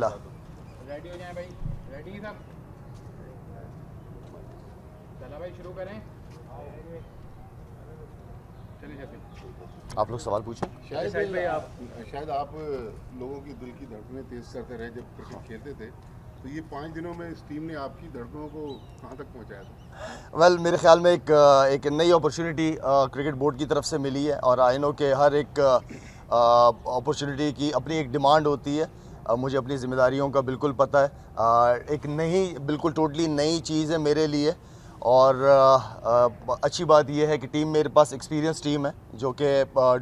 Ready हो जाएं भाई, रेडी हैं सब? चला भाई शुरू करें। चलिए आप लोग सवाल पूछें। शायद आप लोगों की दिल की धड़कनें तेज करते रहे जब क्रिकेट खेलते थे, तो ये 5 दिनों में इस टीम ने आपकी धड़कनों को कहाँ तक पहुँचाया था? वेल मेरे ख्याल में एक नई अपॉर्चुनिटी क्रिकेट बोर्ड की तरफ से मिली है और आई नो के हर एक अपॉर्चुनिटी की अपनी एक डिमांड होती है। मुझे अपनी ज़िम्मेदारियों का बिल्कुल पता है। एक बिल्कुल टोटली नई चीज़ है मेरे लिए और अच्छी बात यह है कि टीम मेरे पास एक्सपीरियंस टीम है जो कि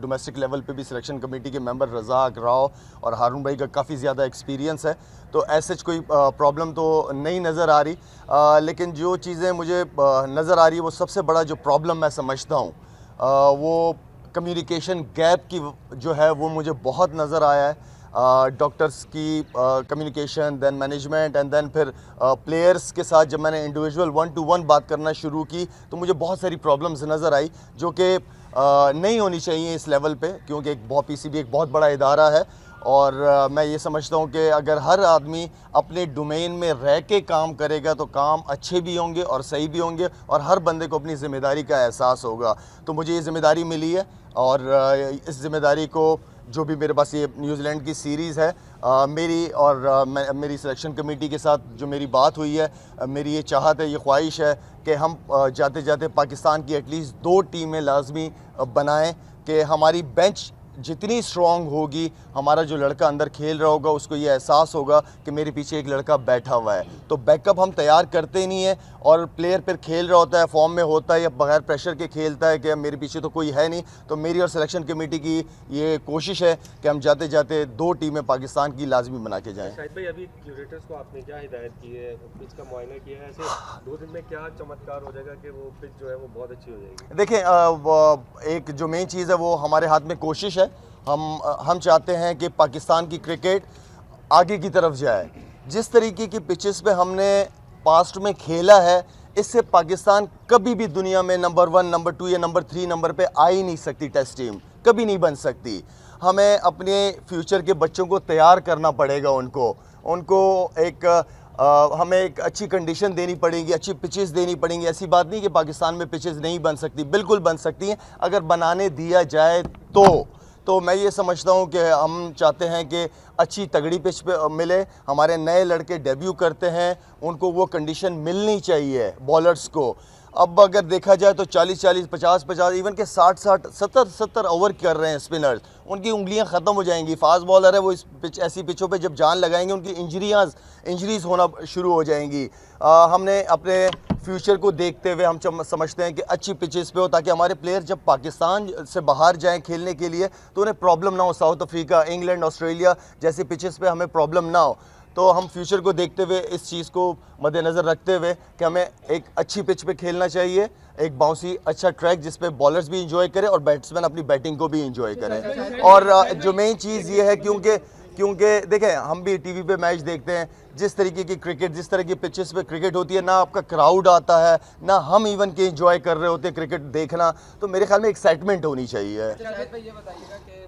डोमेस्टिक लेवल पे भी सिलेक्शन कमेटी के मेंबर रज़ाक राव और हारून भाई का काफ़ी ज़्यादा एक्सपीरियंस है, तो ऐसे कोई प्रॉब्लम तो नहीं नज़र आ रही। लेकिन जो चीज़ें मुझे नज़र आ रही है वो सबसे बड़ा जो प्रॉब्लम मैं समझता हूँ वो कम्युनिकेशन गैप की जो है वो मुझे बहुत नज़र आया है। डॉक्टर्स की communication, then management and then फिर प्लेयर्स के साथ जब मैंने इंडिविजुअल 1-to-1 बात करना शुरू की तो मुझे बहुत सारी प्रॉब्लम्स नज़र आई जो कि नहीं होनी चाहिए इस लेवल पे, क्योंकि पीसीबी एक बहुत बड़ा इदारा है और मैं ये समझता हूँ कि अगर हर आदमी अपने डोमेन में रह के काम करेगा तो काम अच्छे भी होंगे और सही भी होंगे और हर बंदे को अपनी ज़िम्मेदारी का एहसास होगा। तो मुझे ये ज़िम्मेदारी मिली है और इस ज़िम्मेदारी को जो भी मेरे पास ये न्यूजीलैंड की सीरीज़ है मेरी और मेरी सिलेक्शन कमेटी के साथ जो मेरी बात हुई है, मेरी ये चाहत है, ये ख्वाहिश है कि हम जाते जाते पाकिस्तान की एटलीस्ट 2 टीमें लाजमी बनाएं कि हमारी बेंच जितनी स्ट्रॉन्ग होगी, हमारा जो लड़का अंदर खेल रहा होगा उसको ये एहसास होगा कि मेरे पीछे एक लड़का बैठा हुआ है। तो बैकअप हम तैयार करते नहीं है और प्लेयर फिर खेल रहा होता है, फॉर्म में होता है या बगैर प्रेशर के खेलता है कि मेरे पीछे तो कोई है नहीं। तो मेरी और सिलेक्शन कमेटी की ये कोशिश है कि हम जाते जाते 2 टीमें पाकिस्तान की लाजमी बना के जाएँ। शाहिद भाई, अभी क्यूरेटर्स को आपने क्या हिदायत की है, पिच का मुआयना किया है, ऐसे 2 दिन में क्या चमत्कार हो जाएगा कि वो पिच जो है वो बहुत अच्छी हो जाएगी? देखें, एक जो मेन चीज़ है वो हमारे हाथ में कोशिश है। हम चाहते हैं कि पाकिस्तान की क्रिकेट आगे की तरफ जाए। जिस तरीके की पिचेस पे हमने पास्ट में खेला है, इससे पाकिस्तान कभी भी दुनिया में नंबर 1, नंबर 2 या नंबर 3 नंबर पे आ ही नहीं सकती। टेस्ट टीम कभी नहीं बन सकती। हमें अपने फ्यूचर के बच्चों को तैयार करना पड़ेगा। उनको हमें एक अच्छी कंडीशन देनी पड़ेगी, अच्छी पिचेस देनी पड़ेंगी। ऐसी बात नहीं कि पाकिस्तान में पिचेस नहीं बन सकती, बिल्कुल बन सकती हैं अगर बनाने दिया जाए तो मैं ये समझता हूँ कि हम चाहते हैं कि अच्छी तगड़ी पिच पे मिले। हमारे नए लड़के डेब्यू करते हैं, उनको वो कंडीशन मिलनी चाहिए बॉलर्स को। अब अगर देखा जाए तो 40-40, 50-50, इवन के 60-60, 70-70 ओवर कर रहे हैं स्पिनर्स, उनकी उंगलियां ख़त्म हो जाएंगी। फास्ट बॉलर है वो ऐसी पिचों पे जब जान लगाएंगे उनकी इंजरीज होना शुरू हो जाएंगी। हमने अपने फ्यूचर को देखते हुए हम समझते हैं कि अच्छी पिचेस पे हो ताकि हमारे प्लेयर जब पाकिस्तान से बाहर जाएं खेलने के लिए तो उन्हें प्रॉब्लम ना हो। साउथ अफ्रीका, इंग्लैंड, ऑस्ट्रेलिया जैसी पिचेस पे हमें प्रॉब्लम ना हो। तो हम फ्यूचर को देखते हुए इस चीज़ को मद्देनज़र रखते हुए कि हमें एक अच्छी पिच पे खेलना चाहिए, एक बाउंसी अच्छा ट्रैक जिस पे बॉलर्स भी इंजॉय करें और बैट्समैन अपनी बैटिंग को भी इंजॉय करें। और जो मेन चीज़ ये है क्योंकि देखें हम भी टीवी पे मैच देखते हैं, जिस तरीके की क्रिकेट, जिस तरह की पिचेस पे क्रिकेट होती है, ना आपका क्राउड आता है ना हम इवन के इंजॉय कर रहे होते हैं क्रिकेट देखना। तो मेरे ख्याल में एक्साइटमेंट होनी चाहिए। शाहिद भाई ये बताइएगा कि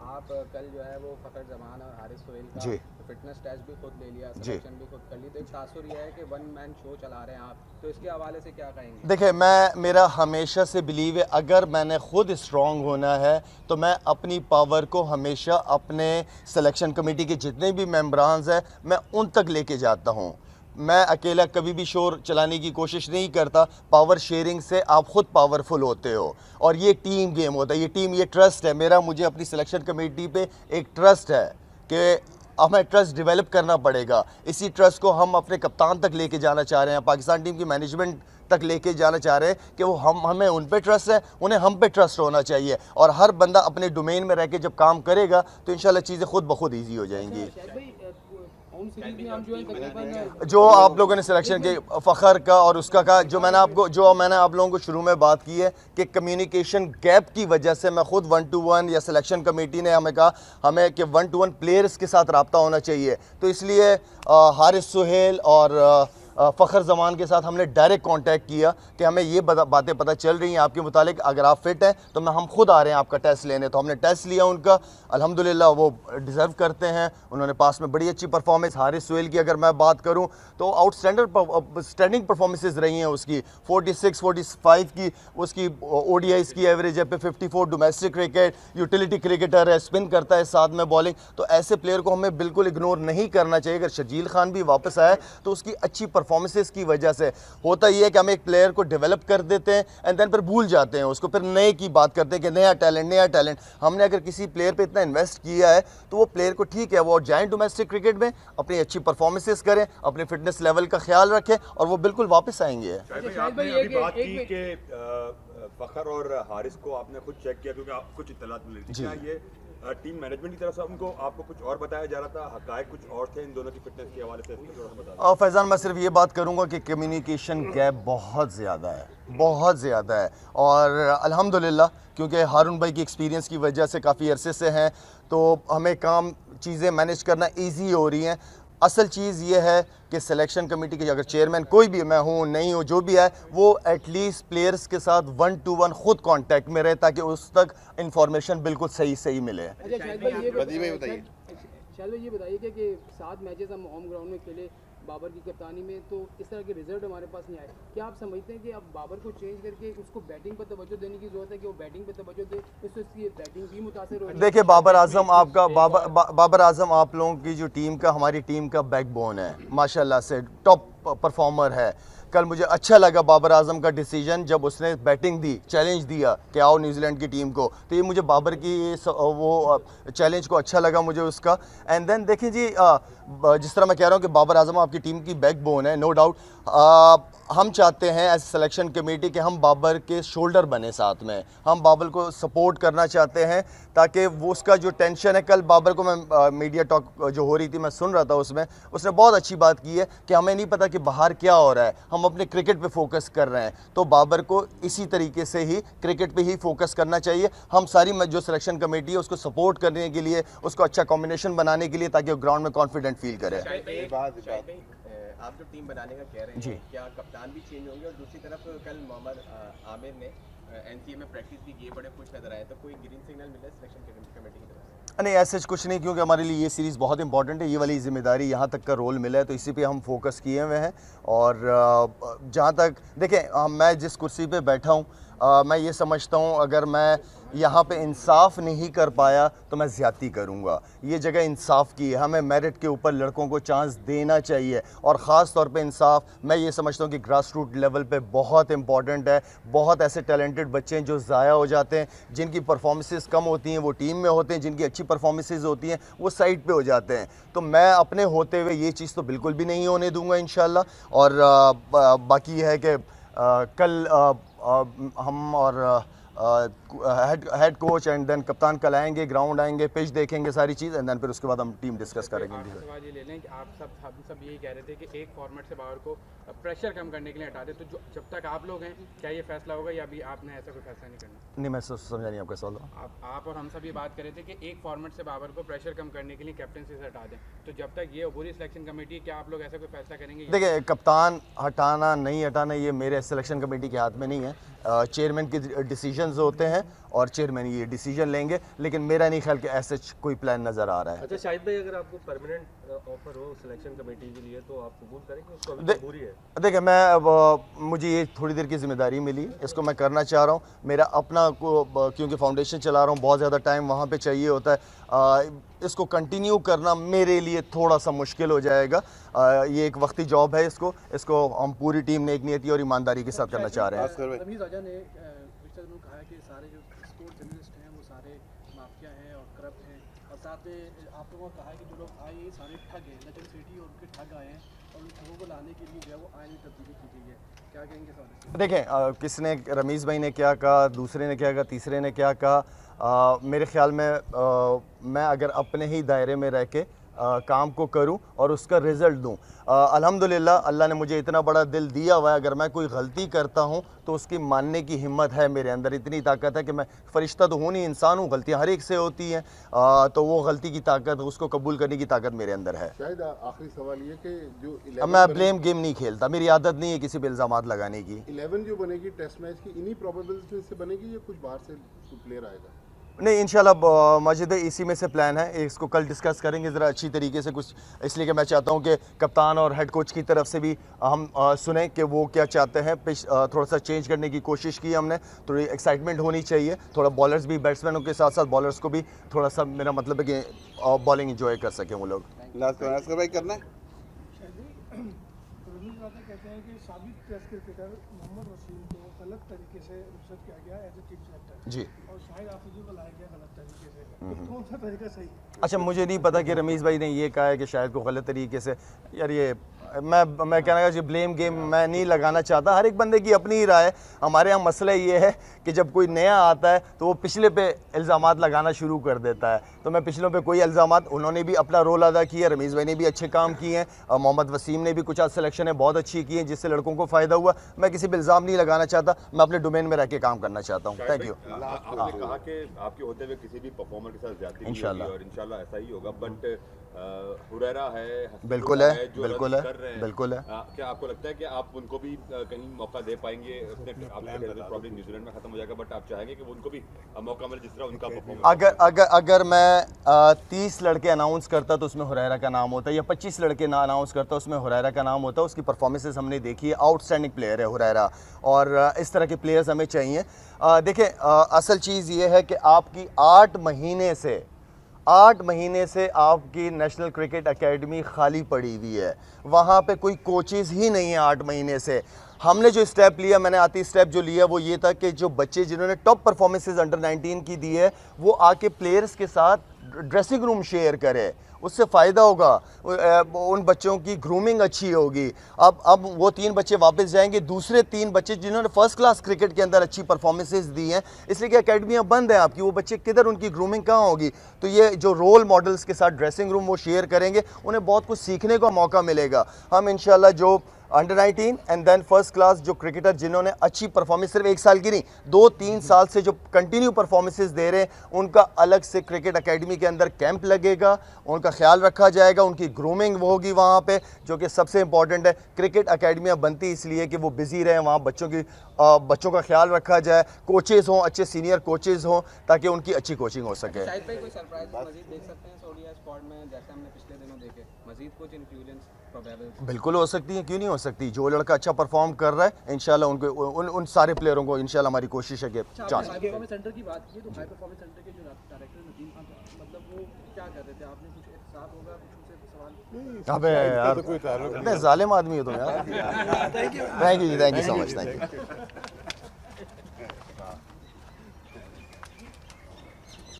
आप कल जो है वो फ़खर जमान और हारिस सोहेल का फिटनेस टेस्ट भी खुद ले लिया, सिलेक्शन भी खुद कर ली, तो एक तासुर ये है कि 1 मैन शो चला रहे हैं आप, तो इसके हवाले से क्या कहेंगे? देखिए, मेरा हमेशा से बिलीव है अगर मैंने खुद स्ट्रॉन्ग होना है तो मैं अपनी पावर को हमेशा अपने सिलेक्शन कमेटी के जितने भी मेंबरान्स हैं मैं उन तक लेके जाता हूँ। मैं अकेला कभी भी शोर चलाने की कोशिश नहीं करता। पावर शेयरिंग से आप खुद पावरफुल होते हो और ये टीम गेम होता है, ये ट्रस्ट है मेरा। मुझे अपनी सिलेक्शन कमेटी पे एक ट्रस्ट है कि हमें ट्रस्ट डेवलप करना पड़ेगा। इसी ट्रस्ट को हम अपने कप्तान तक लेके जाना चाह रहे हैं, पाकिस्तान टीम की मैनेजमेंट तक लेके जाना चाह रहे हैं कि वो हमें उन पे ट्रस्ट है, उन्हें हम पे ट्रस्ट होना चाहिए। और हर बंदा अपने डोमेन में रह के जब काम करेगा तो इंशाल्लाह चीज़ें खुद ब खुद ईजी हो जाएंगी। जो आप लोगों ने सिलेक्शन के फ़खर का और उसका कहा, जो मैंने आप लोगों को शुरू में बात की है कि कम्युनिकेशन गैप की वजह से मैं खुद 1-to-1 या सिलेक्शन कमेटी ने हमें कहा हमें कि 1-to-1 प्लेयर्स के साथ रब्ता होना चाहिए। तो इसलिए हारिस सोहेल और फ़खर जमान के साथ हमने डायरेक्ट कांटेक्ट किया कि हमें ये बातें पता चल रही हैं आपके मुतालिक, अगर आप फिट हैं तो हम खुद आ रहे हैं आपका टेस्ट लेने। तो हमने टेस्ट लिया उनका, अल्हम्दुलिल्लाह वो डिज़र्व करते हैं, उन्होंने पास में बड़ी अच्छी परफॉर्मेंस। हारिस सोहेल की अगर मैं बात करूँ तो आउटस्टैंडिंग परफॉर्मेंसेज रही हैं उसकी, 46-45 की उसकी ODIs की एवरेज है पे 54, डोमेस्टिक क्रिकेट, यूटिलिटी क्रिकेटर है, स्पिन करता है साथ में बॉलिंग। तो ऐसे प्लेयर को हमें बिल्कुल इग्नोर नहीं करना चाहिए। अगर शर्जील खान भी वापस आए तो उसकी अच्छी परफॉर्मेंसेस की वजह से होता ये है कि हम एक प्लेयर को डेवलप कर देते हैं एंड देन फिर भूल जाते हैं उसको, फिर नए की बात करते हैं कि नया टैलेंट। हमने अगर किसी प्लेयर पे इतना इन्वेस्ट किया है तो वो प्लेयर को ठीक है वो जाएं डोमेस्टिक क्रिकेट में, अपनी अच्छी परफॉर्मेंसेस करें, अपने फिटनेस लेवल का ख्याल रखें और वो बिल्कुल वापस आएंगे। आपने अभी बात की कि फ़खर और हारिस को आपने खुद चेक किया क्योंकि आप कुछ इत्तलात मिली थी, क्या ये टीम मैनेजमेंट की तरफ से आपको कुछ और बताया जा रहा था, हक़ाइक़ कुछ और थे इन दोनों की फिटनेस के हवाले से? फैज़ान, मैं सिर्फ ये बात करूँगा कि कम्युनिकेशन गैप बहुत ज़्यादा है और अल्हम्दुलिल्लाह क्योंकि हारून भाई की एक्सपीरियंस की वजह से काफ़ी अरसे से हैं तो हमें चीज़ें मैनेज करना ईजी हो रही हैं। असल चीज़ ये है कि सिलेक्शन कमेटी के अगर चेयरमैन कोई भी, मैं हूँ नहीं हूँ, जो भी है, वो एटलीस्ट प्लेयर्स के साथ 1-to-1 खुद कांटेक्ट में रहे ताकि उस तक इंफॉर्मेशन बिल्कुल सही मिले। अच्छा शाहिद भाई ये बताइए कि 7 मैचेस हम होम ग्राउंड में खेले बाबर की कप्तानी में, तो इस तरह के रिजल्ट हमारे पास नहीं आए। क्या आप समझते हैं कि अब बाबर को चेंज करके उसको बैटिंग पर तवज्जो देने की जरूरत है कि वो बैटिंग पर तवज्जो दे, इससे उसकी बैटिंग भी मुतासिर हो? देखिए बाबर आजम आप लोगों की जो टीम का, हमारी टीम का बैकबोन है, माशाल्लाह से टॉप परफॉर्मर है। कल मुझे अच्छा लगा बाबर आजम का डिसीजन जब उसने बैटिंग दी, चैलेंज दिया कि आओ न्यूजीलैंड की टीम को, तो ये मुझे बाबर की वो चैलेंज को अच्छा लगा मुझे उसका। एंड देन देखिए जी, जिस तरह मैं कह रहा हूँ कि बाबर आजम आपकी टीम की बैकबोन है, नो डाउट। हम चाहते हैं एज सिलेक्शन कमेटी कि हम बाबर के शोल्डर बने, साथ में हम बाबर को सपोर्ट करना चाहते हैं ताकि वो उसका जो टेंशन है, कल बाबर को मैं मीडिया टॉक जो हो रही थी मैं सुन रहा था, उसमें उसने बहुत अच्छी बात की है कि हमें नहीं पता कि बाहर क्या हो रहा है, हम अपने क्रिकेट पे फोकस कर रहे हैं। तो बाबर को इसी तरीके से ही क्रिकेट पे ही फोकस करना चाहिए। हम सारी जो सिलेक्शन कमेटी है उसको सपोर्ट करने के लिए, उसको अच्छा कॉम्बिनेशन बनाने के लिए, ताकि वो ग्राउंड में कॉन्फिडेंट फील करे। आप जो टीम बनाने का कह रहे हैं जी, क्या कप्तान भी चेंज होंगे? और दूसरी तरफ कल मोहम्मद आमिर ने NCA में प्रैक्टिस भी की, बड़े खुश नजर आए, तो कोई ग्रीन सिग्नल मिला सिलेक्शन कमेटी की तरफ से? नहीं, ऐसा कुछ नहीं, क्योंकि हमारे लिए ये सीरीज़ बहुत इंपॉर्टेंट है, ये वाली जिम्मेदारी, यहाँ तक का रोल मिला है तो इसी पे हम फोकस किए हुए हैं। और जहाँ तक देखें, मैं जिस कुर्सी पे बैठा हूँ, मैं ये समझता हूँ अगर मैं यहाँ पे इंसाफ नहीं कर पाया तो मैं ज़्यादती करूँगा। ये जगह इंसाफ की है, हमें मेरिट के ऊपर लड़कों को चांस देना चाहिए और ख़ास तौर पे इंसाफ मैं ये समझता हूँ कि ग्रास रूट लेवल पे बहुत इंपॉर्टेंट है। बहुत ऐसे टैलेंटेड बच्चे हैं जो ज़ाया हो जाते हैं, जिनकी परफॉर्मेंसेस कम होती हैं वो टीम में होते हैं, जिनकी अच्छी परफॉर्मेंसेस होती हैं वो साइड पे हो जाते हैं। तो मैं अपने होते हुए ये चीज़ तो बिल्कुल भी नहीं होने दूँगा इंशाल्लाह। और बाकी है कि कल हम और हेड कोच एंड देन कप्तान कल आएंगे, ग्राउंड आएंगे, पिच देखेंगे, सारी चीज़, एंड देन फिर उसके बाद हम टीम डिस्कस करेंगे। सवाल ये ले लें कि आप सब यही कह रहे थे कि एक फॉर्मेट से बाबर को प्रेशर कम करने के लिए हटा दे, तो जब तक आप लोग हैं क्या ये फैसला होगा या अभी आपने ऐसा कोई फैसला नहीं करना? नहीं, मैं समझा नहीं आपका सवाल। आप और हम सब ये बात कर रहे थे कि एक फॉर्मेट से बाबर को प्रेशर कम करने के लिए कैप्टनसी से हटा दें, तो जब तक ये पूरी सिलेक्शन कमेटी, क्या आप लोग ऐसा कोई फैसला करेंगे? देखिए, कप्तान हटाना नहीं हटाना ये मेरे सिलेक्शन कमेटी के हाथ में नहीं है, चेयरमैन के डिसीजंस होते हैं और चेयरमैन ये डिसीजन लेंगे, लेकिन मेरा नहीं ख्याल कि ऐसे कोई प्लान नज़र आ रहा है। अच्छा शाहिद भाई, अगर आपको परमानेंट ऑफर हो सिलेक्शन कमेटी के लिए तो आप कबूल करेंगे? उसको अभी मजबूरी है? देखिए, मुझे ये थोड़ी देर की जिम्मेदारी मिली, इसको मैं करना चाह रहा हूँ। मेरा अपना क्योंकि फाउंडेशन चला रहा हूँ, बहुत ज़्यादा टाइम वहाँ पे चाहिए होता है, इसको कंटिन्यू करना मेरे लिए थोड़ा सा मुश्किल हो जाएगा। ये एक वक्ती जॉब है, इसको हम पूरी टीम ने एक नियति और ईमानदारी के साथ करना चाह रहे हैं। रमीज़ राजा ने कहा कि सारे जो स्पोर्ट्स जर्नलिस्ट हैं वो सारे माफिया हैं और करप्ट हैं, और साथ में आप लोगों ने कहा है कि जो लोग आए ये सारे ठग हैं, लेकिन सिटी और उनके ठग आए हैं और उन ठगों को लाने के लिए जो है वो आईनी तब्दीली की गई है, क्या कहेंगे सर? देखें, किसने, रमीज़ भाई ने क्या कहा, दूसरे ने क्या कहा, तीसरे ने क्या कहा, मेरे ख्याल में मैं अगर अपने ही दायरे में रह के काम को करूं और उसका रिज़ल्ट दूं। अल्हम्दुलिल्लाह अल्लाह ने मुझे इतना बड़ा दिल दिया हुआ है, अगर मैं कोई गलती करता हूं तो उसकी मानने की हिम्मत है मेरे अंदर, इतनी ताकत है कि मैं फ़रिश्ता तो हूँ नहीं, इंसान हूँ, गलतियाँ हर एक से होती हैं, तो वो गलती की ताकत, उसको कबूल करने की ताकत मेरे अंदर है। शायद आखिरी सवाल ये कि जो अब मैं ब्लेम गेम नहीं खेलता, मेरी आदत नहीं है किसी पे इल्ज़ामात लगाने की। 11 जो बनेगी टेस्ट मैच की, इन्हीं प्रोबेबल्स से बनेगी या कुछ बाहर से प्लेयर आएगा? नहीं, इंशाल्लाह माजिद इसी में से प्लान है, इसको कल डिस्कस करेंगे ज़रा अच्छी तरीके से कुछ, इसलिए कि मैं चाहता हूं कि कप्तान और हेड कोच की तरफ से भी हम सुने कि वो क्या चाहते हैं। थोड़ा सा चेंज करने की कोशिश की हमने, थोड़ी एक्साइटमेंट होनी चाहिए, थोड़ा बॉलर्स भी, बैट्समैनों के साथ साथ बॉलर्स को भी थोड़ा सा, मेरा मतलब है कि बॉलिंग इंजॉय कर सकें वो लोग। लास्ट भाई करना है। कहते हैं कि साबिक टेस्ट क्रिकेटर मोहम्मद वसीम को गलत तरीके से रुखसत किया गया एज ए टीम सेलेक्टर जी, और शाहिद आफरीदी को लाया गया गलत तरीके से, तो कौन सा तरीका सही है? अच्छा, मुझे नहीं पता कि रमीज़ भाई ने ये कहा है कि शायद को गलत तरीके से, यार ये मैं कहना है जी ब्लेम गेम मैं नहीं लगाना चाहता, हर एक बंदे की अपनी ही राय है। हमारे यहाँ मसला ये है कि जब कोई नया आता है तो वो पिछले पे इल्ज़ामात लगाना शुरू कर देता है, तो मैं पिछलों पे कोई इल्ज़ामात, उन्होंने भी अपना रोल अदा किया, रमीज़ भाई ने भी अच्छे काम किए हैं, मोहम्मद वसीम ने भी कुछ आज सिलेक्शन है बहुत अच्छी की है जिससे लड़कों को फ़ायदा हुआ। मैं किसी पे इल्ज़ाम नहीं लगाना चाहता, मैं अपने डोमेन में रह के काम करना चाहता हूँ। Thank you. आपने कहा कि आपके होते हुए किसी भी परफॉर्मर के साथ ज्यादती इंशाल्लाह। और इंशाल्लाह ऐसा ही होगा, बट हुरैरा है, बिल्कुल है, जो बिल्कुल रद्द है, कर रहे हैं, बिल्कुल है। क्या आपको लगता है कि आप उनको भी कहीं मौका दे पाएंगे? प्रॉब्लम न्यूजीलैंड में खत्म हो जाएगा, बट आप चाहेंगे कि वो उनको भी मौका मिले जिस तरह उनका परफॉर्मेंस? अगर मैं 30 लड़के अनाउंस करता तो उसमें हुरैरा का नाम होता, या 25 लड़के ना अनाउंस करता उसमें हुरैरा का नाम होता। उसकी परफॉर्मेंसेस हमने देखी है, आउटस्टैंडिंग प्लेयर है हुरैरा, और इस तरह के प्लेयर्स हमें चाहिए। देखिए, असल चीज़ ये है कि आपकी 8 महीने से आपकी नेशनल क्रिकेट एकेडमी खाली पड़ी हुई है, वहाँ पे कोई कोचेज़ ही नहीं है 8 महीने से। हमने जो स्टेप लिया, मैंने आती स्टेप जो लिया वो ये था कि जो बच्चे जिन्होंने टॉप परफॉर्मेंसेज अंडर 19 की दी है वो आके प्लेयर्स के साथ ड्रेसिंग रूम शेयर करे, उससे फ़ायदा होगा, उन बच्चों की ग्रूमिंग अच्छी होगी। अब वो 3 बच्चे वापस जाएंगे, दूसरे 3 बच्चे जिन्होंने फर्स्ट क्लास क्रिकेट के अंदर अच्छी परफॉर्मेंसेस दी हैं, इसलिए कि अकेडमियाँ बंद हैं आपकी, वो बच्चे किधर, उनकी ग्रूमिंग कहाँ होगी? तो ये जो रोल मॉडल्स के साथ ड्रेसिंग रूम वो शेयर करेंगे, उन्हें बहुत कुछ सीखने का मौका मिलेगा। हम इंशाल्लाह जो under 19 and then first class जो क्रिकेटर जिन्होंने अच्छी परफॉर्मेंस, सिर्फ 1 साल की नहीं 2-3 साल से जो कंटिन्यू परफॉर्मेंसेस दे रहे हैं, उनका अलग से क्रिकेट एकेडमी के अंदर कैंप लगेगा, उनका ख्याल रखा जाएगा, उनकी ग्रूमिंग वो होगी वहाँ पे, जो कि सबसे इंपॉर्टेंट है। क्रिकेट एकेडमियाँ बनती इसलिए कि वो बिजी रहें, वहाँ बच्चों का ख्याल रखा जाए, कोचेज़ हों, अच्छे सीनियर कोचेज़ हों, ताकि उनकी अच्छी कोचिंग हो सके। शायद भाई कोई सरप्राइज मजीद देख सकते हैं ओडीआई स्क्वाड में, जैसे हमने पिछले दिनों देखे, मजीद कुछ इन्फ्लुएंस प्रोबेबल? बिल्कुल हो सकती है, क्यों नहीं हो सकती। जो लड़का अच्छा परफॉर्म कर रहा है इंशाल्लाह उनको उन सारे प्लेयरों को इंशाल्लाह हमारी कोशिश है कि चांस। हाई परफॉर्मेंस सेंटर की बात की, तो हाई परफॉर्मेंस सेंटर के जो डायरेक्टर नदीम खान, मतलब वो क्या कर रहे थे? आपने कुछ एहसास होगा, कुछ उनसे सवाल? अबे यार, इतने जालिम आदमी हो तुम यार। Thank you so much, thank you.